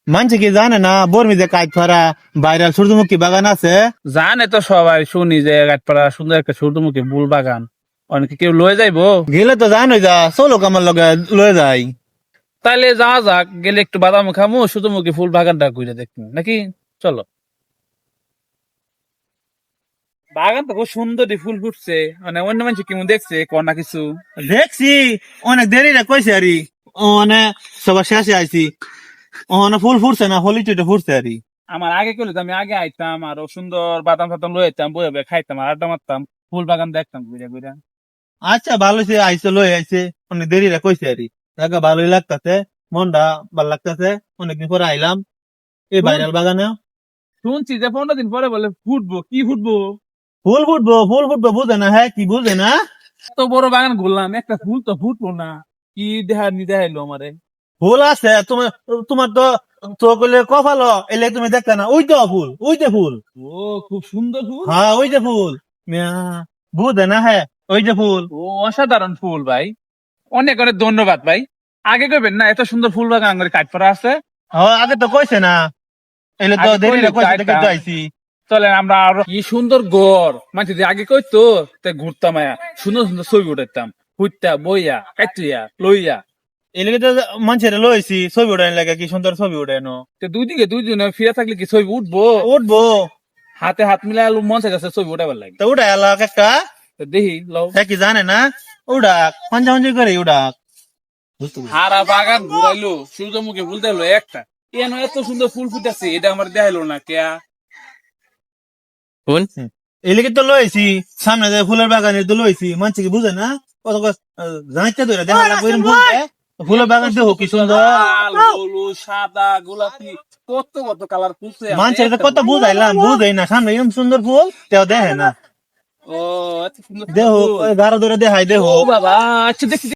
মানুষে কি জানে না বর্মিতে কাজ করা ভাইরাল সূর্যমুখী বাগান আছে? জানে তো সবাই, শুনি যে গাছপাড়া সুন্দর একটা সূর্যমুখী ফুল বাগান। অনেকে কেউ লয়ে যাইবো। গেলে তো জানোই, যা চলো আমার লগে লয়ে যাই। তাইলে যাওয়া যাক, গেলে একটু বাদাম খামু, সূর্যমুখী ফুল বাগানটা ঘুরে দেখবো নাকি। চলো। বাগান তো খুব সুন্দর ফুল ফুটছে, মানে অন্য মানুষ কেমন দেখছে কনা কিছু। দেখছি অনেক দেরি রে কইছে আরি, মানে সবার শেষে আইছি, ওখানে ফুল ফুটছে না, হলি টুইটা ফুটছে আরি। আমার আগে করলে তো আমি আগে আইতাম, আরো সুন্দর বাদাম ফাদাম লয়ে আইতাম, বয়ে বয়ে খাইতাম, আর আড্ডা মারতাম, ফুল বাগান দেখতাম ঘুরে ঘুরে। আচ্ছা ভালো হয়েছে আইসে লয়ে আইছে, অনেক দেরি রে কইছে আরি। দেখা ভালোই লাগতাছে, মনটা ভালো লাগতাছে, অনেকদিন পরে আইলাম এই ভাইরাল বাগানে। শুনছি যে 15 দিন পরে বলে ফুটবো, কি ফুটবো? ফুল ফুটবো, ফুল ফুটবো, বুঝে না? হ্যাঁ, কি বুঝে না? এত বড় বাগান ঘুরলাম, একটা ফুল তো ফুটবো না? কি দেখাইলো আমারে। ফুল আছে তোমার, তোমার তো চোখ হলে কপাল, এলে তুমি দেখতে না? ওই তো ফুল, ওই যে ফুল। ও, খুব সুন্দর ফুল। হ্যাঁ ওই যে ফুল, মিয়া, বুঝে না? হ্যাঁ ওই যে ফুল। ও, অসাধারণ ফুল ভাই, অনেক অনেক ধন্যবাদ ভাই। আগে কইবেন না, এত সুন্দর ফুল বাগান আমার কাঠপাড়া আছে। হ্যাঁ আগে তো কইছে না, এলে তো আগে দেরি কইলে রে কইছে, দেখে তো যাইতাম। আইছি। চলে আমরা আরো, কি সুন্দর গড়, মানে যদি আগে কইতো তে ঘুরতাম, সুন্দর সুন্দর ছবি উঠাইতাম, হুইতা বইয়া কাটিয়া লইয়া। এলে তো মানুষের লইছি ছবি উঠাই লাগে, কি সুন্দর ছবি উঠানো। তো দুই দিনে ফিরে থাকলে কি ছবি উঠবো? উঠবো, হাতে হাত মিলাই মন চাইছে ছবি উঠাবার লাগে। তো উঠাই এলাক একটা। তো দেখি লও। হ্যাঁ কি জানে না? উড়াক পাঞ্জা পাঞ্জি করে উড়াক। বুঝতে পারছি। হারা বাগান ঘুরাইলো, সূর্যমুখী ফুল দেখলো একটা, কেন এত সুন্দর ফুল ফুটেছে এটা আমার দেখাইলো না কেয়া। কোন এলিগে তো লইছি, সামনে যে ফুলের বাগানে তো লইছি, মানুষ কি বুঝে না? কত জানাইতে তো দেখা লাগবে এরকম বলতে। ফুলের বাগান দেখো কি সুন্দর, লাল, হলুদ, সাদা, গোলাপি, কত কত কালার ফুটছে। মানুষের কত বুঝাইলাম, বুঝাই না, সামনে এরকম সুন্দর ফুল তেও দেখে না। ও, এত সুন্দর দেহ ফুল। গাঢ় ধরে দেখাই দেহ। ও বাবা, আচ্ছা দেখি।